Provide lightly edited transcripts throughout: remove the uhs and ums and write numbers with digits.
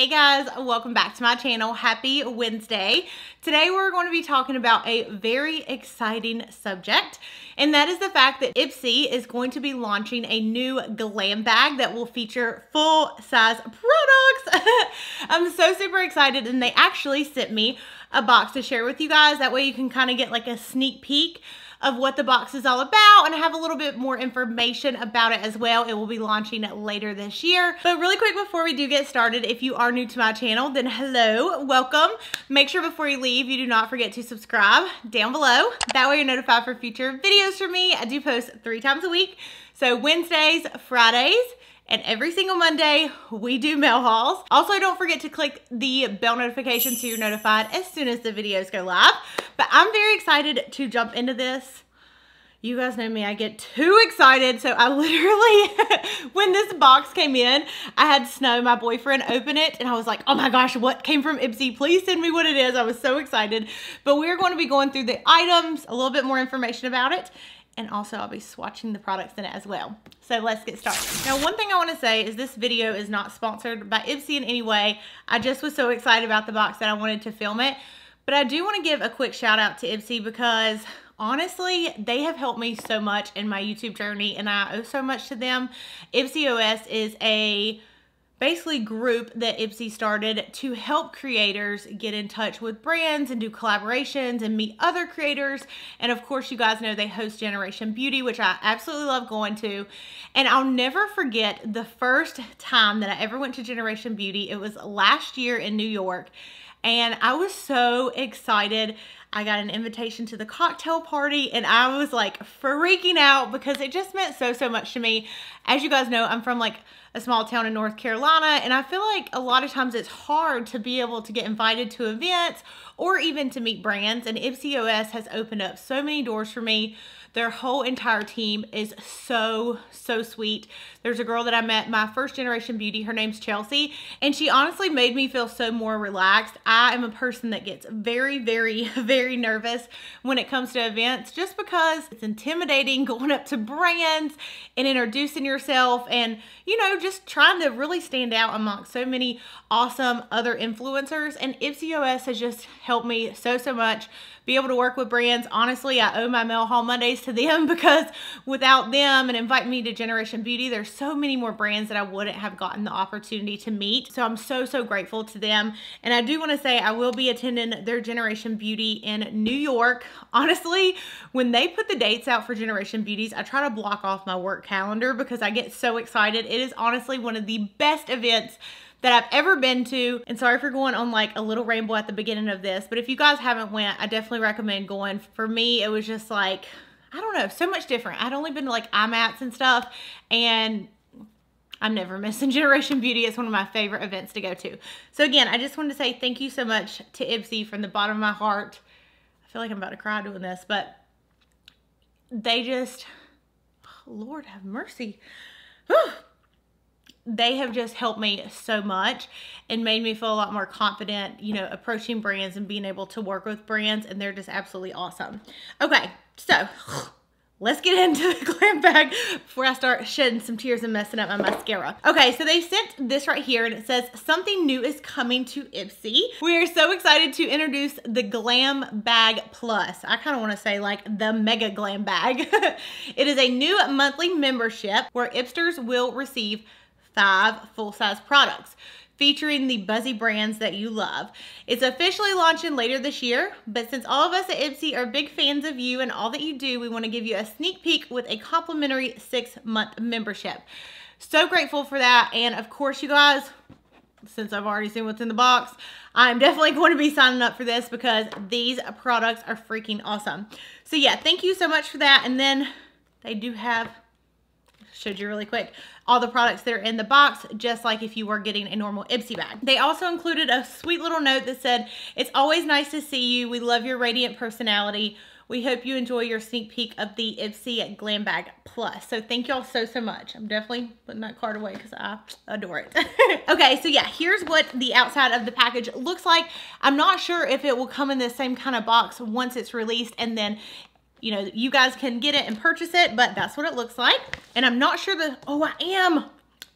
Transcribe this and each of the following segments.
Hey guys, welcome back to my channel. Happy Wednesday. Today we're going to be talking about a very exciting subject, and that is the fact that Ipsy is going to be launching a new glam bag that will feature full-size products. I'm so super excited, and they actually sent me a box to share with you guys. That way you can kind of get like a sneak peek of what the box is all about and have a little bit more information about it as well. It will be launching later this year. But really quick before we do get started, if you are new to my channel, then hello, welcome. Make sure before you leave, you do not forget to subscribe down below. That way you're notified for future videos from me. I do post 3 times a week. So Wednesdays, Fridays, and every single Monday, we do mail hauls. Also, don't forget to click the bell notification so you're notified as soon as the videos go live. But I'm very excited to jump into this. You guys know me, I get too excited. So I literally, when this box came in, I had Snow, my boyfriend, open it. And I was like, oh my gosh, what came from Ipsy? Please send me what it is. I was so excited. But we're going to be going through the items, a little bit more information about it. And also I'll be swatching the products in it as well. So let's get started. Now, one thing I want to say is this video is not sponsored by Ipsy in any way. I just was so excited about the box that I wanted to film it. But I do want to give a quick shout out to Ipsy because honestly, they have helped me so much in my YouTube journey and I owe so much to them. Ipsy OS is a basically group that Ipsy started to help creators get in touch with brands and do collaborations and meet other creators. And of course, you guys know they host Generation Beauty, which I absolutely love going to. And I'll never forget the first time that I ever went to Generation Beauty. It was last year in New York. And I was so excited. I got an invitation to the cocktail party and I was like freaking out because it just meant so much to me. As you guys know, I'm from like a small town in North Carolina, and I feel like a lot of times it's hard to be able to get invited to events or even to meet brands, and Ipsy OS has opened up so many doors for me. Their whole entire team is so sweet. There's a girl that I met, my first Generation Beauty, her name's Chelsea, and she honestly made me feel so more relaxed. I am a person that gets very nervous when it comes to events just because it's intimidating going up to brands and introducing yourself and, you know, just trying to really stand out amongst so many awesome other influencers. And Ipsy OS has just helped me so much be able to work with brands. Honestly, I owe my mail haul Mondays to them because without them and inviting me to Generation Beauty, there's so many more brands that I wouldn't have gotten the opportunity to meet. So I'm so grateful to them. And I do want to say I will be attending their Generation Beauty in New York. Honestly, when they put the dates out for Generation Beauties, I try to block off my work calendar because I get so excited. It is honestly one of the best events that I've ever been to. And sorry for going on like a little ramble at the beginning of this, but if you guys haven't went, I definitely recommend going. For me, it was just like, I don't know, so much different. I'd only been to like IMATs and stuff, and I'm never missing Generation Beauty. It's one of my favorite events to go to. So again, I just wanted to say thank you so much to Ipsy from the bottom of my heart. I feel like I'm about to cry doing this, but they just, oh, Lord have mercy. Whew. They have just helped me so much and made me feel a lot more confident, you know, approaching brands and being able to work with brands, and they're just absolutely awesome. Okay, so let's get into the glam bag before I start shedding some tears and messing up my mascara. Okay, so they sent this right here and it says, something new is coming to Ipsy. We are so excited to introduce the Glam Bag Plus. I kind of want to say like the Mega Glam Bag. It is a new monthly membership where Ipsters will receive 5 full-size products featuring the buzzy brands that you love. It's officially launching later this year, but since all of us at Ipsy are big fans of you and all that you do, we want to give you a sneak peek with a complimentary 6-month membership. So grateful for that. And of course, you guys, since I've already seen what's in the box, I'm definitely going to be signing up for this because these products are freaking awesome. So yeah, thank you so much for that. And then they do have, showed you really quick, all the products that are in the box, just like if you were getting a normal Ipsy bag. They also included a sweet little note that said, it's always nice to see you. We love your radiant personality. We hope you enjoy your sneak peek of the Ipsy Glam Bag Plus. So thank y'all so much. I'm definitely putting that card away because I adore it. Okay, so yeah, here's what the outside of the package looks like. I'm not sure if it will come in the same kind of box once it's released, and then you know, you guys can get it and purchase it, but that's what it looks like. And I'm not sure that, oh,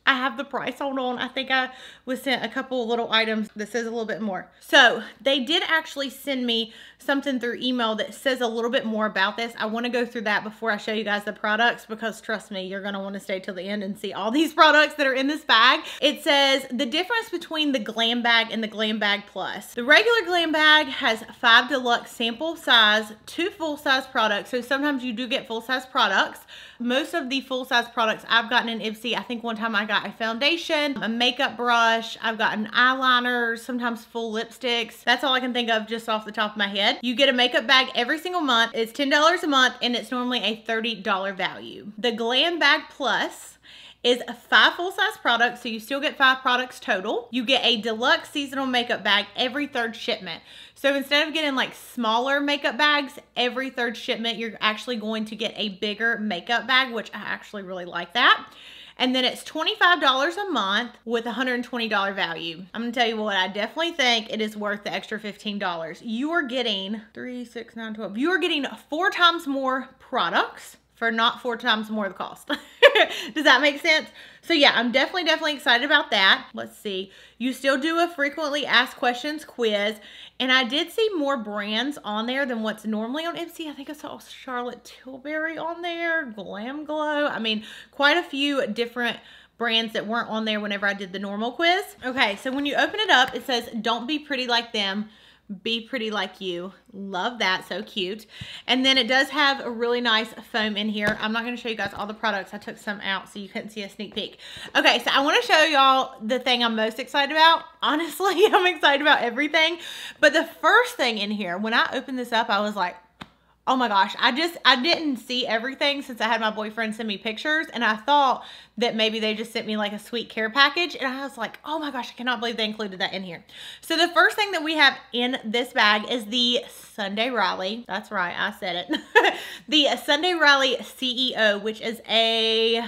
I have the price hold on. I think I was sent a couple little items that says a little bit more. So they did actually send me something through email that says a little bit more about this. I want to go through that before I show you guys the products, because trust me, you're going to want to stay till the end and see all these products that are in this bag. It says the difference between the Glam Bag and the Glam Bag Plus. The regular Glam Bag has 5 deluxe sample size, 2 full-size products. So sometimes you do get full-size products. Most of the full-size products I've gotten in Ipsy, I think one time I got a foundation, a makeup brush, I've gotten eyeliners, sometimes full lipsticks. That's all I can think of just off the top of my head. You get a makeup bag every single month. It's $10 a month and it's normally a $30 value. The Glam Bag Plus is 5 full-size products, so you still get 5 products total. You get a deluxe seasonal makeup bag every 3rd shipment. So instead of getting like smaller makeup bags, every 3rd shipment, you're actually going to get a bigger makeup bag, which I actually really like that. And then it's $25 a month with $120 value. I'm gonna tell you what, I definitely think it is worth the extra $15. You are getting 3, 6, 9, 12. You are getting 4 times more products for not 4 times more of the cost. Does that make sense? So yeah, I'm definitely excited about that. Let's see. You still do a frequently asked questions quiz. And I did see more brands on there than what's normally on Ipsy. I think I saw Charlotte Tilbury on there, Glam Glow. I mean, quite a few different brands that weren't on there whenever I did the normal quiz. Okay, so when you open it up, it says, don't be pretty like them, be pretty like you. Love that, so cute. And then it does have a really nice foam in here. I'm not gonna show you guys all the products. I took some out so you couldn't see a sneak peek. Okay, so I wanna show y'all the thing I'm most excited about. Honestly, I'm excited about everything. But the first thing in here, when I opened this up, I was like, oh my gosh, I didn't see everything since I had my boyfriend send me pictures, and I thought that maybe they just sent me like a sweet care package, and I was like, oh my gosh, I cannot believe they included that in here. So the first thing that we have in this bag is the Sundae Rolly. That's right, I said it. The Sundae Rolly CEO, which is a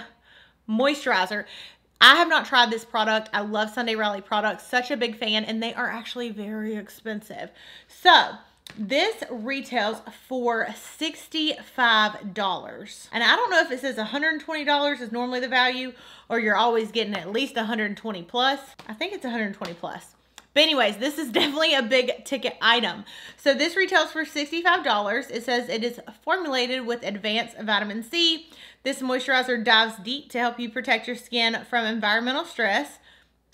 moisturizer. I have not tried this product. I love Sundae Rolly products, such a big fan, and they are actually very expensive. So this retails for $65. And I don't know if it says $120 is normally the value, or you're always getting at least 120 plus. I think it's 120 plus. But anyways, this is definitely a big ticket item. So this retails for $65. It says it is formulated with advanced vitamin C. This moisturizer dives deep to help you protect your skin from environmental stress,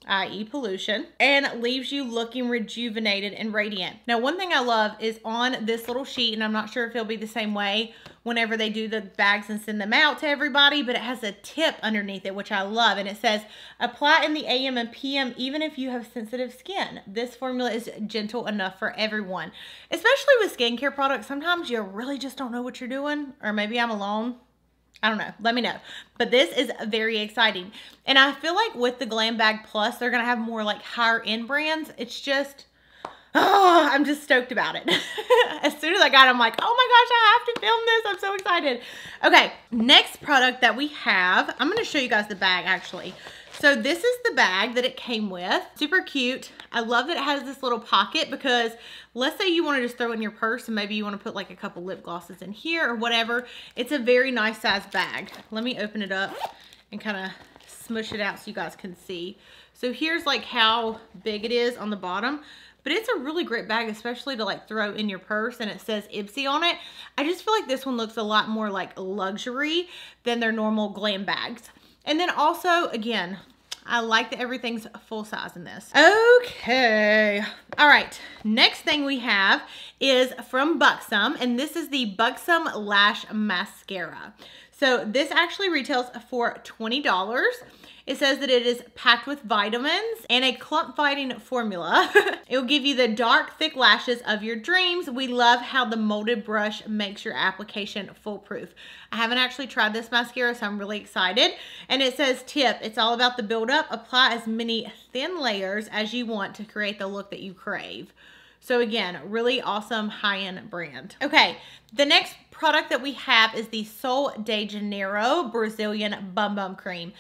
i.e. pollution, and leaves you looking rejuvenated and radiant. Now, one thing I love is on this little sheet, and I'm not sure if it'll be the same way whenever they do the bags and send them out to everybody, but it has a tip underneath it, which I love, and it says, apply in the AM and PM even if you have sensitive skin. This formula is gentle enough for everyone. Especially with skincare products, sometimes you really just don't know what you're doing, or maybe I'm alone. I don't know. Let me know. But this is very exciting. And I feel like with the Glam Bag Plus, they're going to have more like higher end brands. It's just, oh, I'm just stoked about it. As soon as I got it, I'm like, oh my gosh, I have to film this. I'm so excited. Okay, next product that we have, I'm going to show you guys the bag actually. So this is the bag that it came with. Super cute. I love that it has this little pocket, because let's say you want to just throw it in your purse and maybe you want to put like a couple lip glosses in here or whatever. It's a very nice size bag. Let me open it up and kind of smush it out so you guys can see. So here's like how big it is on the bottom. But it's a really great bag, especially to like throw in your purse, and it says Ipsy on it. I just feel like this one looks a lot more like luxury than their normal glam bags. And then also, again, I like that everything's full size in this. Okay. All right. Next thing we have is from Buxom, and this is the Buxom Lash Mascara. So this actually retails for $20. It says that it is packed with vitamins and a clump fighting formula. It will give you the dark, thick lashes of your dreams. We love how the molded brush makes your application foolproof. I haven't actually tried this mascara, so I'm really excited. And it says tip, it's all about the buildup. Apply as many thin layers as you want to create the look that you crave. So again, really awesome high-end brand. Okay, the next product that we have is the Sol de Janeiro Brazilian Bum Bum Cream.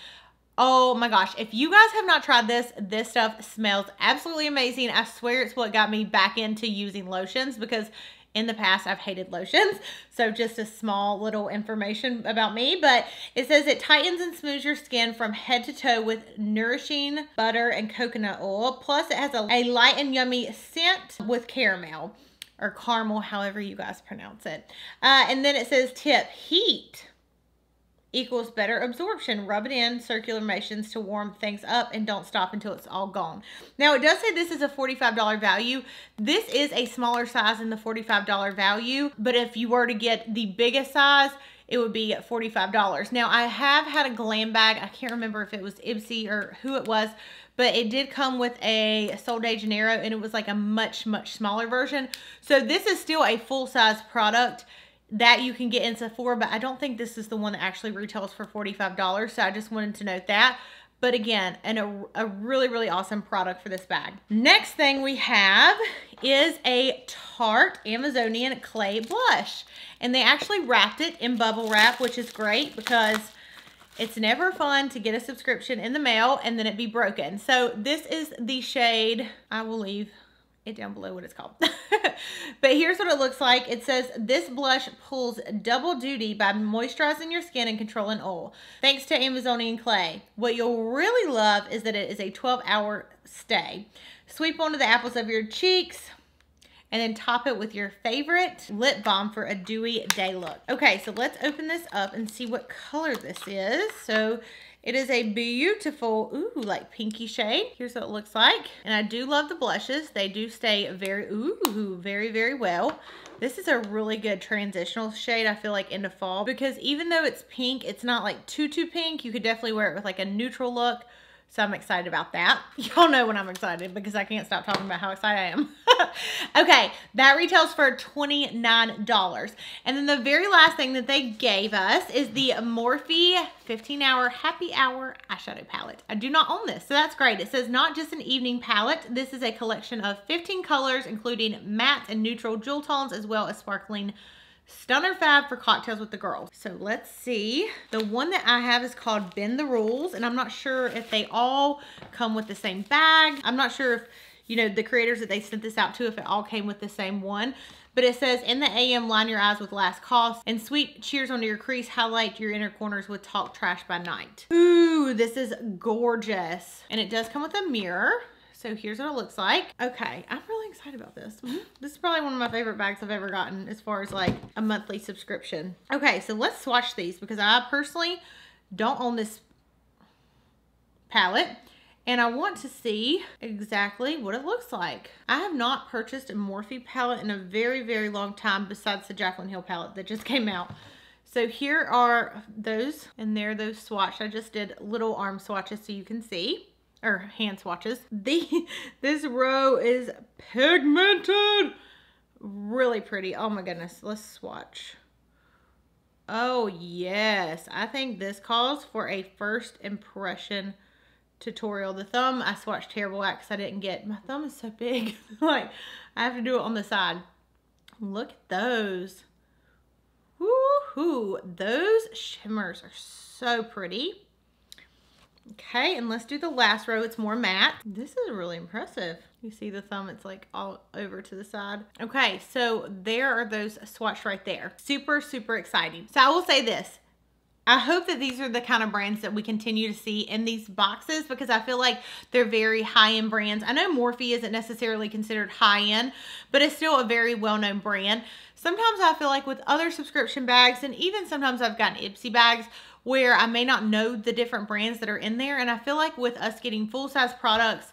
Oh my gosh, if you guys have not tried this, this stuff smells absolutely amazing. I swear it's what got me back into using lotions, because in the past I've hated lotions. So just a small little information about me, but it says it tightens and smooths your skin from head to toe with nourishing butter and coconut oil. Plus it has a light and yummy scent with caramel or caramel, however you guys pronounce it. And then it says tip, heat equals better absorption. Rub it in circular motions to warm things up and don't stop until it's all gone. Now it does say this is a $45 value. This is a smaller size in the $45 value, but if you were to get the biggest size, it would be $45. Now I have had a glam bag. I can't remember if it was Ipsy or who it was, but it did come with a Sol de Janeiro and it was like a much smaller version. So this is still a full size product that you can get in Sephora, but I don't think this is the one that actually retails for $45. So I just wanted to note that. But again, a really awesome product for this bag. Next thing we have is a Tarte Amazonian Clay Blush. And they actually wrapped it in bubble wrap, which is great because it's never fun to get a subscription in the mail and then it be broken. So this is the shade, I will leave it down below what it's called. But here's what it looks like. It says, this blush pulls double duty by moisturizing your skin and controlling oil. Thanks to Amazonian Clay. What you'll really love is that it is a 12-hour stay. Sweep onto the apples of your cheeks and then top it with your favorite lip balm for a dewy day look. Okay, so let's open this up and see what color this is. So it is a beautiful, ooh, like pinky shade. Here's what it looks like. And I do love the blushes. They do stay very well. This is a really good transitional shade, I feel like, into fall, because even though it's pink, it's not like too pink. You could definitely wear it with like a neutral look. So I'm excited about that. Y'all know when I'm excited because I can't stop talking about how excited I am. Okay, that retails for $29. And then the very last thing that they gave us is the Morphe 15-hour happy hour eyeshadow palette. I do not own this, so that's great. It says not just an evening palette. This is a collection of 15 colors, including matte and neutral jewel tones, as well as sparkling stunner fab for cocktails with the girls. So let's see. The one that I have is called Bend the Rules, and I'm not sure if they all come with the same bag. I'm not sure if, you know, the creators that they sent this out to, if it all came with the same one. But it says, in the AM, line your eyes with last call, and sweet cheers onto your crease, highlight your inner corners with talk trash by night. Ooh, this is gorgeous. And it does come with a mirror. So here's what it looks like. Okay, I'm really excited about this. This is probably one of my favorite bags I've ever gotten as far as like a monthly subscription. Okay, so let's swatch these because I personally don't own this palette and I want to see exactly what it looks like. I have not purchased a Morphe palette in a very long time besides the Jaclyn Hill palette that just came out. So here are those, and there are those swatched. I just did little arm swatches so you can see. Or hand swatches. This row is pigmented. Really pretty. Oh my goodness. Let's swatch. Oh yes. I think this calls for a first impression tutorial. The thumb I swatched terrible at because I didn't get, my thumb is so big. Like I have to do it on the side. Look at those. Woohoo. Those shimmers are so pretty. Okay, and let's do the last row. It's more matte. This is really impressive. You see the thumb, it's like all over to the side. Okay, so there are those swatched right there. Super exciting. So I will say this. I hope that these are the kind of brands that we continue to see in these boxes because I feel like they're very high-end brands. I know Morphe isn't necessarily considered high-end, but it's still a very well-known brand. Sometimes I feel like with other subscription bags, and even sometimes I've gotten Ipsy bags, where I may not know the different brands that are in there. And I feel like with us getting full-size products,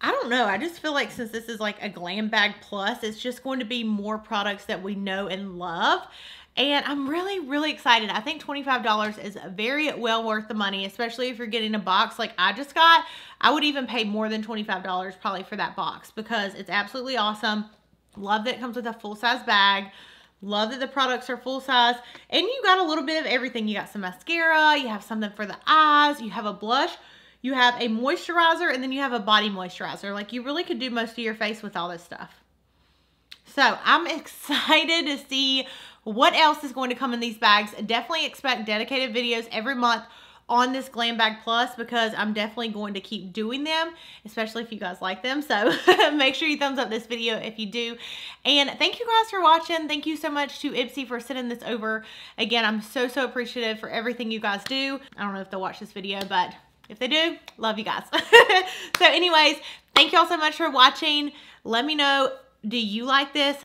I don't know. I just feel like since this is like a Glam Bag Plus, it's just going to be more products that we know and love. And I'm really excited. I think $25 is very well worth the money, especially if you're getting a box like I just got. I would even pay more than $25 probably for that box because it's absolutely awesome. Love that it comes with a full-size bag. Love that the products are full size, and you got a little bit of everything. You got some mascara, you have something for the eyes, you have a blush, you have a moisturizer, and then you have a body moisturizer. Like you really could do most of your face with all this stuff. So I'm excited to see what else is going to come in these bags. Definitely expect dedicated videos every month on this Glam Bag Plus because I'm definitely going to keep doing them, especially if you guys like them. So make sure you thumbs up this video if you do. And thank you guys for watching. Thank you so much to Ipsy for sending this over. Again, I'm so appreciative for everything you guys do. I don't know if they'll watch this video, but if they do, love you guys. So anyways, thank y'all so much for watching. Let me know, do you like this?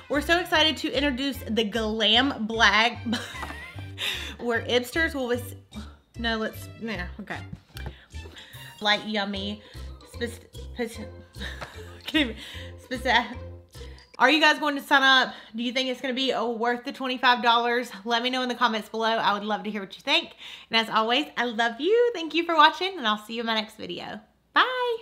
We're so excited to introduce the Glam Bag where Ipsters will okay. Light yummy Are you guys going to sign up? Do you think it's going to be worth the $25? Let me know in the comments below. I would love to hear what you think. And as always, I love you. Thank you for watching, and I'll see you in my next video. Bye.